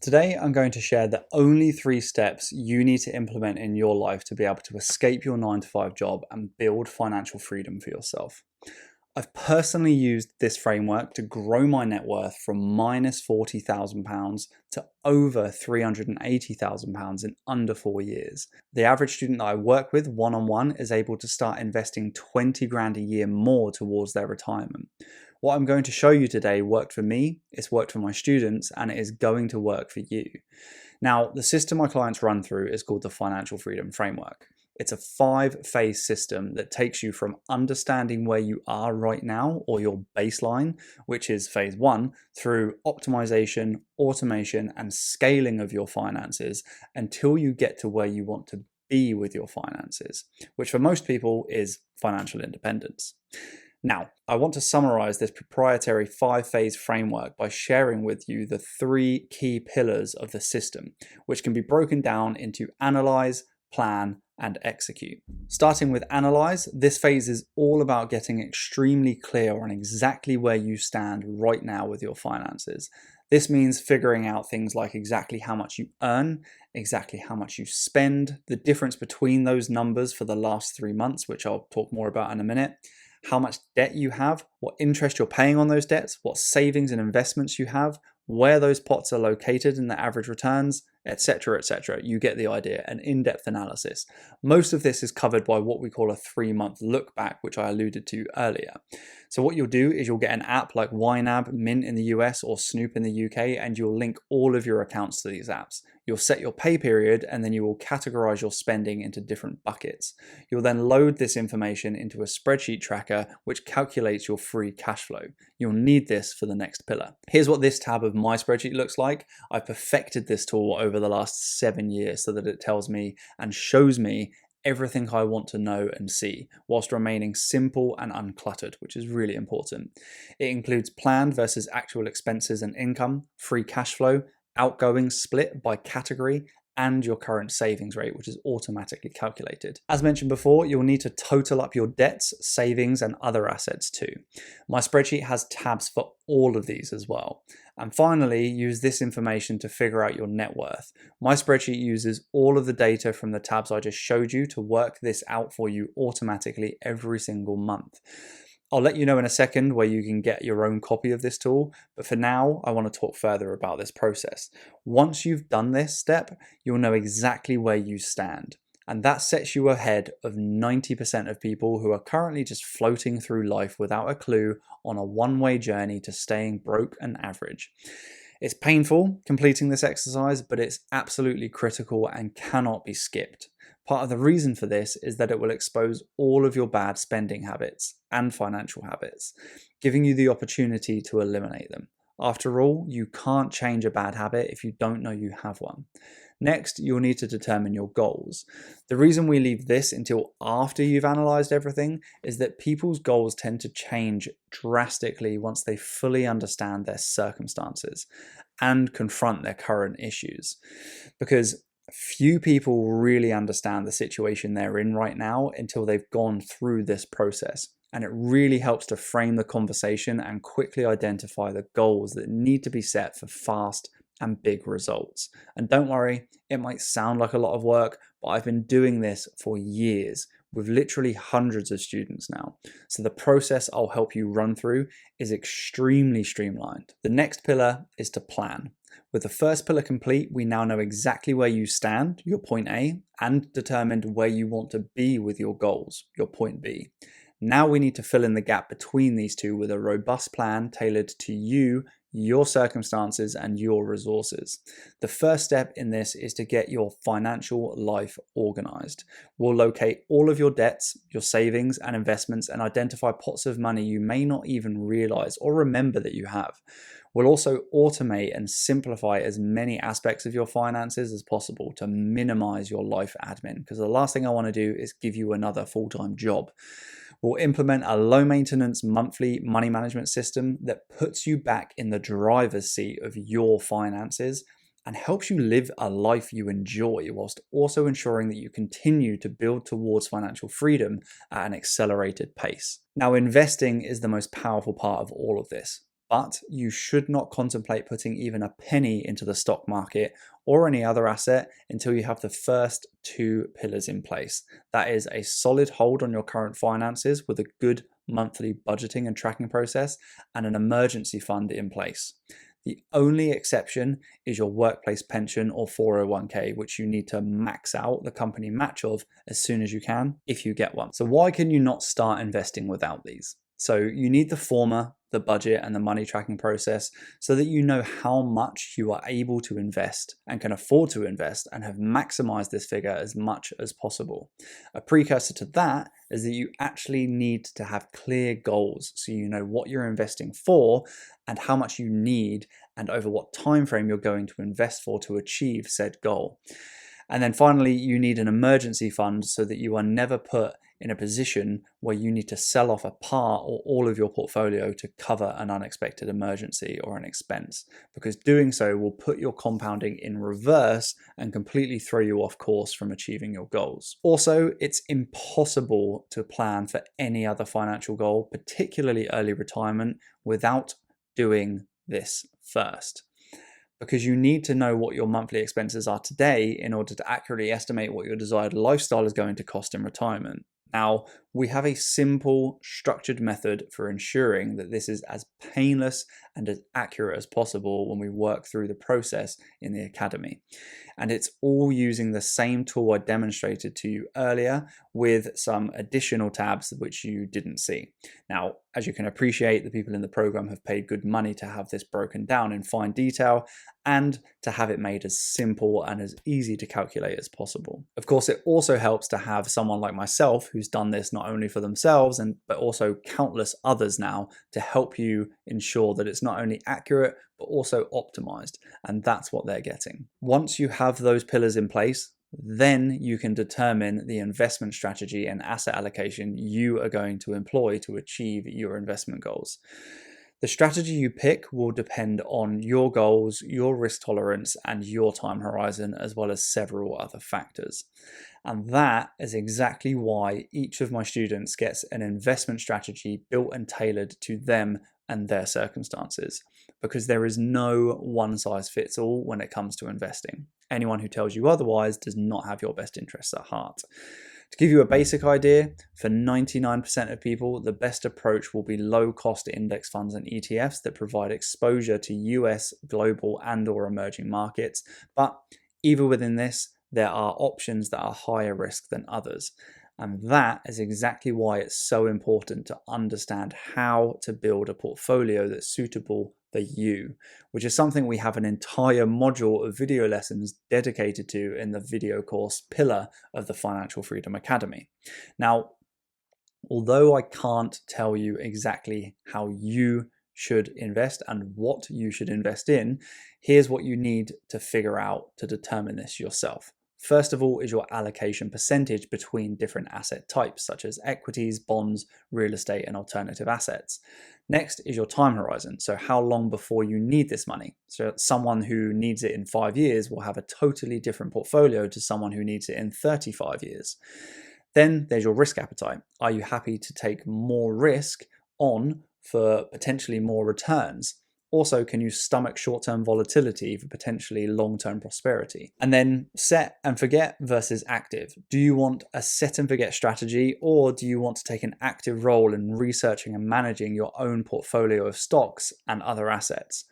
Today, I'm going to share the only 3 steps you need to implement in your life to be able to escape your 9 to 5 job and build financial freedom for yourself. I've personally used this framework to grow my net worth from minus £40,000 to over £380,000 in under 4 years. The average student that I work with one-on-one is able to start investing 20 grand a year more towards their retirement. What I'm going to show you today worked for me, it's worked for my students, and it is going to work for you. Now, the system my clients run through is called the Financial Freedom Framework. It's a 5-phase system that takes you from understanding where you are right now, or your baseline, which is phase 1, through optimization, automation, and scaling of your finances until you get to where you want to be with your finances, which for most people is financial independence. Now, I want to summarize this proprietary 5-phase framework by sharing with you the 3 key pillars of the system, which can be broken down into analyze, plan, and execute. Starting with analyze, this phase is all about getting extremely clear on exactly where you stand right now with your finances. This means figuring out things like exactly how much you earn, exactly how much you spend, the difference between those numbers for the last 3 months, which I'll talk more about in a minute, how much debt you have, what interest you're paying on those debts, what savings and investments you have, where those pots are located in the average returns, etc., etc. You get the idea, an in-depth analysis. Most of this is covered by what we call a 3-month look back, which I alluded to earlier. So what you'll do is you'll get an app like YNAB, Mint in the US, or Snoop in the UK, and you'll link all of your accounts to these apps. You'll set your pay period, and then you will categorize your spending into different buckets. You'll then load this information into a spreadsheet tracker, which calculates your free cash flow. You'll need this for the next pillar. Here's what this tab of my spreadsheet looks like. I've perfected this tool over the last 7 years so that it tells me and shows me everything I want to know and see, whilst remaining simple and uncluttered, which is really important. It includes planned versus actual expenses and income, free cash flow, outgoing split by category, and your current savings rate, which is automatically calculated. As mentioned before, you'll need to total up your debts, savings, and other assets too. My spreadsheet has tabs for all of these as well. And finally, use this information to figure out your net worth. My spreadsheet uses all of the data from the tabs I just showed you to work this out for you automatically every single month. I'll let you know in a second where you can get your own copy of this tool, but for now, I want to talk further about this process. Once you've done this step, you'll know exactly where you stand, and that sets you ahead of 90% of people who are currently just floating through life without a clue on a one-way journey to staying broke and average. It's painful completing this exercise, but it's absolutely critical and cannot be skipped. Part of the reason for this is that it will expose all of your bad spending habits and financial habits, giving you the opportunity to eliminate them. After all, you can't change a bad habit if you don't know you have one. Next, you'll need to determine your goals. The reason we leave this until after you've analyzed everything is that people's goals tend to change drastically once they fully understand their circumstances and confront their current issues. Because few people really understand the situation they're in right now until they've gone through this process. And it really helps to frame the conversation and quickly identify the goals that need to be set for fast and big results. And don't worry, it might sound like a lot of work, but I've been doing this for years with literally hundreds of students now. So the process I'll help you run through is extremely streamlined. The next pillar is to plan. With the first pillar complete, we now know exactly where you stand, your point A, and determined where you want to be with your goals, your point B. Now we need to fill in the gap between these two with a robust plan tailored to you, your circumstances, and your resources. The first step in this is to get your financial life organized. We'll locate all of your debts, your savings and investments, and identify pots of money you may not even realize or remember that you have. We'll also automate and simplify as many aspects of your finances as possible to minimize your life admin, because the last thing I want to do is give you another full-time job. We'll implement a low-maintenance monthly money management system that puts you back in the driver's seat of your finances and helps you live a life you enjoy, whilst also ensuring that you continue to build towards financial freedom at an accelerated pace. Now, investing is the most powerful part of all of this. but you should not contemplate putting even a penny into the stock market or any other asset until you have the first two pillars in place. That is a solid hold on your current finances with a good monthly budgeting and tracking process and an emergency fund in place. The only exception is your workplace pension or 401k, which you need to max out the company match of as soon as you can if you get one. So why can you not start investing without these? So you need the former, the budget and the money tracking process, so that you know how much you are able to invest and can afford to invest and have maximized this figure as much as possible. A precursor to that is that you actually need to have clear goals so you know what you're investing for and how much you need and over what time frame you're going to invest for to achieve said goal. And then finally, you need an emergency fund so that you are never put in a position where you need to sell off a part or all of your portfolio to cover an unexpected emergency or an expense, because doing so will put your compounding in reverse and completely throw you off course from achieving your goals. Also, it's impossible to plan for any other financial goal, particularly early retirement, without doing this first. Because you need to know what your monthly expenses are today in order to accurately estimate what your desired lifestyle is going to cost in retirement. Now, we have a simple, structured method for ensuring that this is as painless and as accurate as possible when we work through the process in the academy. And it's all using the same tool I demonstrated to you earlier with some additional tabs which you didn't see. Now, as you can appreciate, the people in the program have paid good money to have this broken down in fine detail and to have it made as simple and as easy to calculate as possible. Of course, it also helps to have someone like myself who's done this not only for themselves but also countless others now to help you ensure that it's not only accurate but also optimized, and that's what they're getting. Once you have those pillars in place, then you can determine the investment strategy and asset allocation you are going to employ to achieve your investment goals. The strategy you pick will depend on your goals, your risk tolerance, and your time horizon, as well as several other factors. And that is exactly why each of my students gets an investment strategy built and tailored to them and their circumstances, because there is no one size fits all when it comes to investing. Anyone who tells you otherwise does not have your best interests at heart. To give you a basic idea, for 99% of people, the best approach will be low-cost index funds and ETFs that provide exposure to US, global, and/or emerging markets. But even within this, there are options that are higher risk than others. And that is exactly why it's so important to understand how to build a portfolio that's suitable for you, which is something we have an entire module of video lessons dedicated to in the video course pillar of the Financial Freedom Academy. Now, although I can't tell you exactly how you should invest and what you should invest in, here's what you need to figure out to determine this yourself. First of all is your allocation percentage between different asset types, such as equities, bonds, real estate, and alternative assets. Next is your time horizon. So how long before you need this money? So someone who needs it in 5 years will have a totally different portfolio to someone who needs it in 35 years. Then there's your risk appetite. Are you happy to take more risk on for potentially more returns? Also, can you stomach short-term volatility for potentially long-term prosperity? And then set and forget versus active. Do you want a set and forget strategy, or do you want to take an active role in researching and managing your own portfolio of stocks and other assets?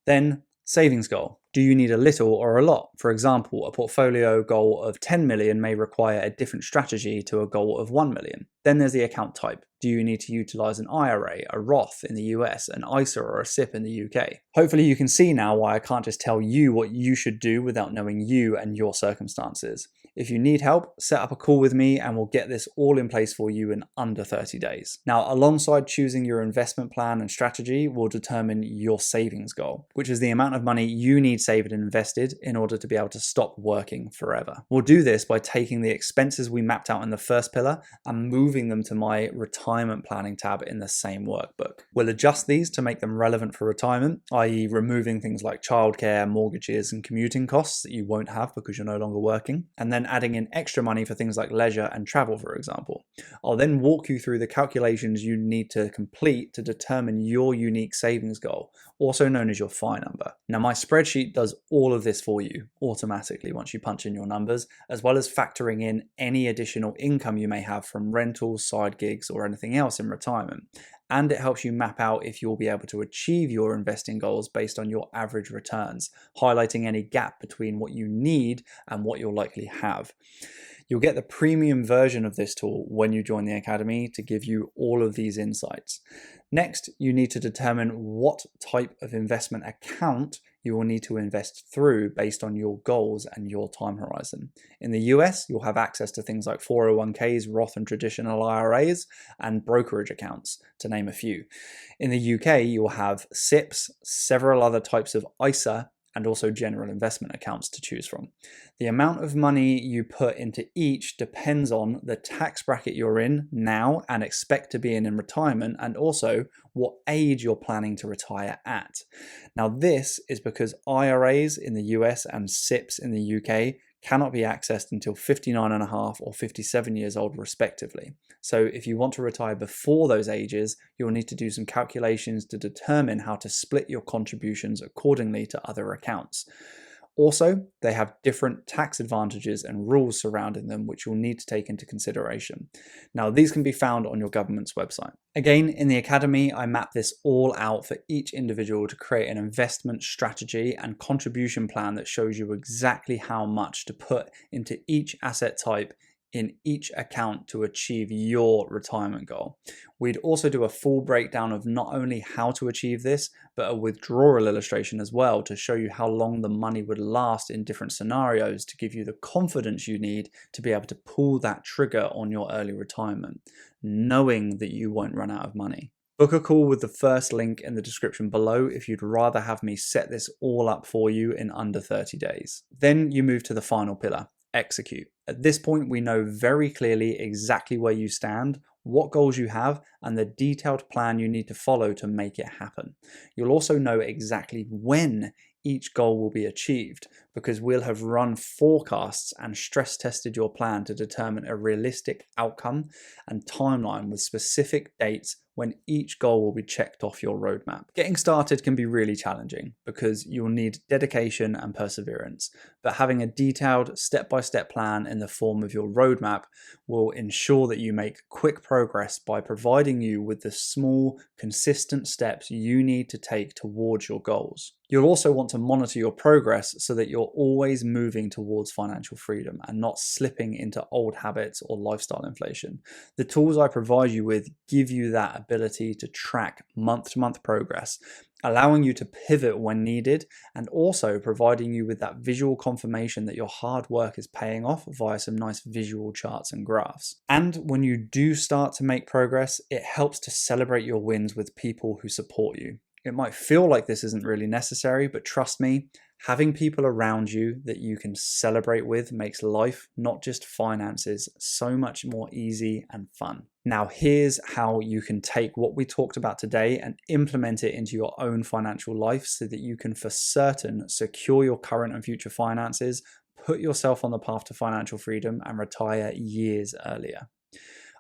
Then savings goal. Do you need a little or a lot? For example, a portfolio goal of 10 million may require a different strategy to a goal of 1 million. Then there's the account type. Do you need to utilize an IRA, a Roth in the US, an ISA or a SIP in the UK? Hopefully you can see now why I can't just tell you what you should do without knowing you and your circumstances. If you need help, set up a call with me and we'll get this all in place for you in under 30 days. Now, alongside choosing your investment plan and strategy will determine your savings goal, which is the amount of money you need saved and invested in order to be able to stop working forever. We'll do this by taking the expenses we mapped out in the first pillar and moving them to my retirement planning tab in the same workbook. We'll adjust these to make them relevant for retirement, i.e. removing things like childcare, mortgages, and commuting costs that you won't have because you're no longer working. And then and adding in extra money for things like leisure and travel, for example. I'll then walk you through the calculations you need to complete to determine your unique savings goal, also known as your FI number. Now, my spreadsheet does all of this for you automatically once you punch in your numbers, as well as factoring in any additional income you may have from rentals, side gigs, or anything else in retirement. And it helps you map out if you'll be able to achieve your investing goals based on your average returns, highlighting any gap between what you need and what you'll likely have. You'll get the premium version of this tool when you join the Academy to give you all of these insights. Next, you need to determine what type of investment account you will need to invest through based on your goals and your time horizon. In the US, you'll have access to things like 401ks, Roth and traditional IRAs, and brokerage accounts, to name a few. In the UK, you'll have SIPs, several other types of ISA, and also general investment accounts to choose from. The amount of money you put into each depends on the tax bracket you're in now and expect to be in retirement, and also what age you're planning to retire at. Now, this is because IRAs in the US and SIPs in the UK cannot be accessed until 59.5 or 57 years old respectively. So if you want to retire before those ages, you'll need to do some calculations to determine how to split your contributions accordingly to other accounts. Also, they have different tax advantages and rules surrounding them, which you'll need to take into consideration. Now, these can be found on your government's website. Again, in the Academy, I map this all out for each individual to create an investment strategy and contribution plan that shows you exactly how much to put into each asset type in each account to achieve your retirement goal. We'd also do a full breakdown of not only how to achieve this, but a withdrawal illustration as well to show you how long the money would last in different scenarios to give you the confidence you need to be able to pull that trigger on your early retirement, knowing that you won't run out of money. Book a call with the first link in the description below if you'd rather have me set this all up for you in under 30 days. Then you move to the final pillar, execute. At this point, we know very clearly exactly where you stand, what goals you have, and the detailed plan you need to follow to make it happen. You'll also know exactly when each goal will be achieved, because we'll have run forecasts and stress tested your plan to determine a realistic outcome and timeline with specific dates when each goal will be checked off your roadmap. Getting started can be really challenging because you'll need dedication and perseverance, but having a detailed step-by-step plan in the form of your roadmap will ensure that you make quick progress by providing you with the small, consistent steps you need to take towards your goals. You'll also want to monitor your progress so that you're always moving towards financial freedom and not slipping into old habits or lifestyle inflation. The tools I provide you with give you that ability to track month-to-month progress, allowing you to pivot when needed, and also providing you with that visual confirmation that your hard work is paying off via some nice visual charts and graphs. And when you do start to make progress, it helps to celebrate your wins with people who support you. It might feel like this isn't really necessary, but trust me, having people around you that you can celebrate with makes life, not just finances, so much more easy and fun. Now, here's how you can take what we talked about today and implement it into your own financial life so that you can for certain secure your current and future finances, put yourself on the path to financial freedom, and retire years earlier.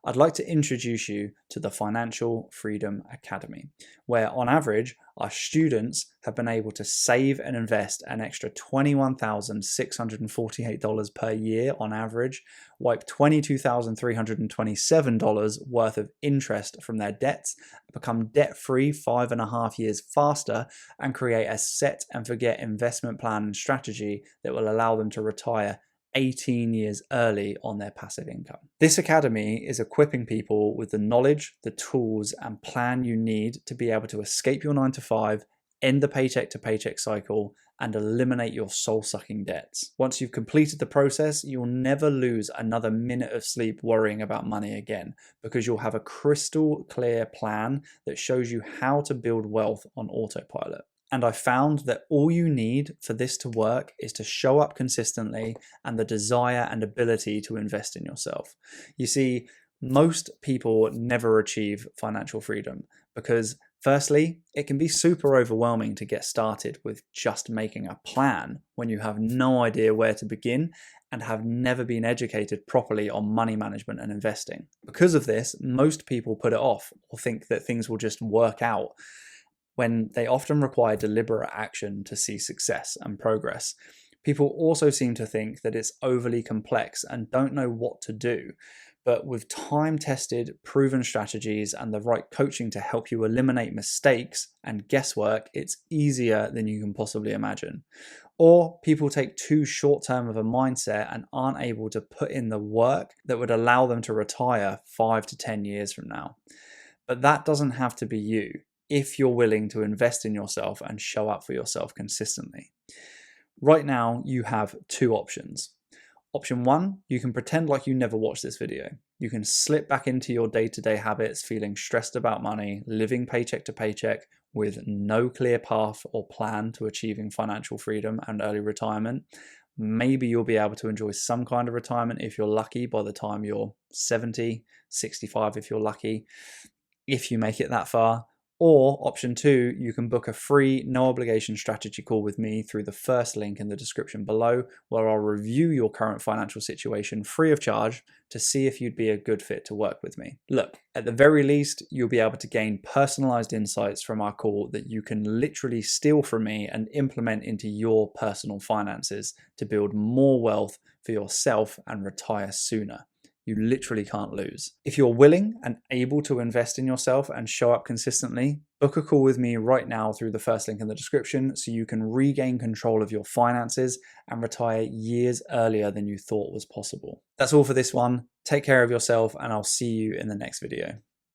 I'd like to introduce you to the Financial Freedom Academy, where on average, our students have been able to save and invest an extra $21,648 per year on average, wipe $22,327 worth of interest from their debts, become debt-free 5.5 years faster, and create a set and forget investment plan and strategy that will allow them to retire 18 years early on their passive income. This academy is equipping people with the knowledge, the tools, and plan you need to be able to escape your 9 to 5, end the paycheck to paycheck cycle, and eliminate your soul-sucking debts. Once you've completed the process, you'll never lose another minute of sleep worrying about money again, because you'll have a crystal clear plan that shows you how to build wealth on autopilot. And I found that all you need for this to work is to show up consistently and the desire and ability to invest in yourself. You see, most people never achieve financial freedom because Firstly, it can be super overwhelming to get started with just making a plan when you have no idea where to begin and have never been educated properly on money management and investing. Because of this, most people put it off or think that things will just work out when they often require deliberate action to see success and progress. People also seem to think that it's overly complex and don't know what to do. But with time-tested, proven strategies and the right coaching to help you eliminate mistakes and guesswork, it's easier than you can possibly imagine. Or people take too short-term of a mindset and aren't able to put in the work that would allow them to retire 5 to 10 years from now. But that doesn't have to be you if you're willing to invest in yourself and show up for yourself consistently. Right now, you have two options. Option one, you can pretend like you never watched this video. You can slip back into your day-to-day habits, feeling stressed about money, living paycheck to paycheck with no clear path or plan to achieving financial freedom and early retirement. Maybe you'll be able to enjoy some kind of retirement if you're lucky by the time you're 70, 65 if you're lucky, if you make it that far. Or option two, you can book a free, no obligation strategy call with me through the first link in the description below, where I'll review your current financial situation free of charge to see if you'd be a good fit to work with me. Look, at the very least, you'll be able to gain personalized insights from our call that you can literally steal from me and implement into your personal finances to build more wealth for yourself and retire sooner. You literally can't lose. If you're willing and able to invest in yourself and show up consistently, book a call with me right now through the first link in the description so you can regain control of your finances and retire years earlier than you thought was possible. That's all for this one. Take care of yourself and I'll see you in the next video.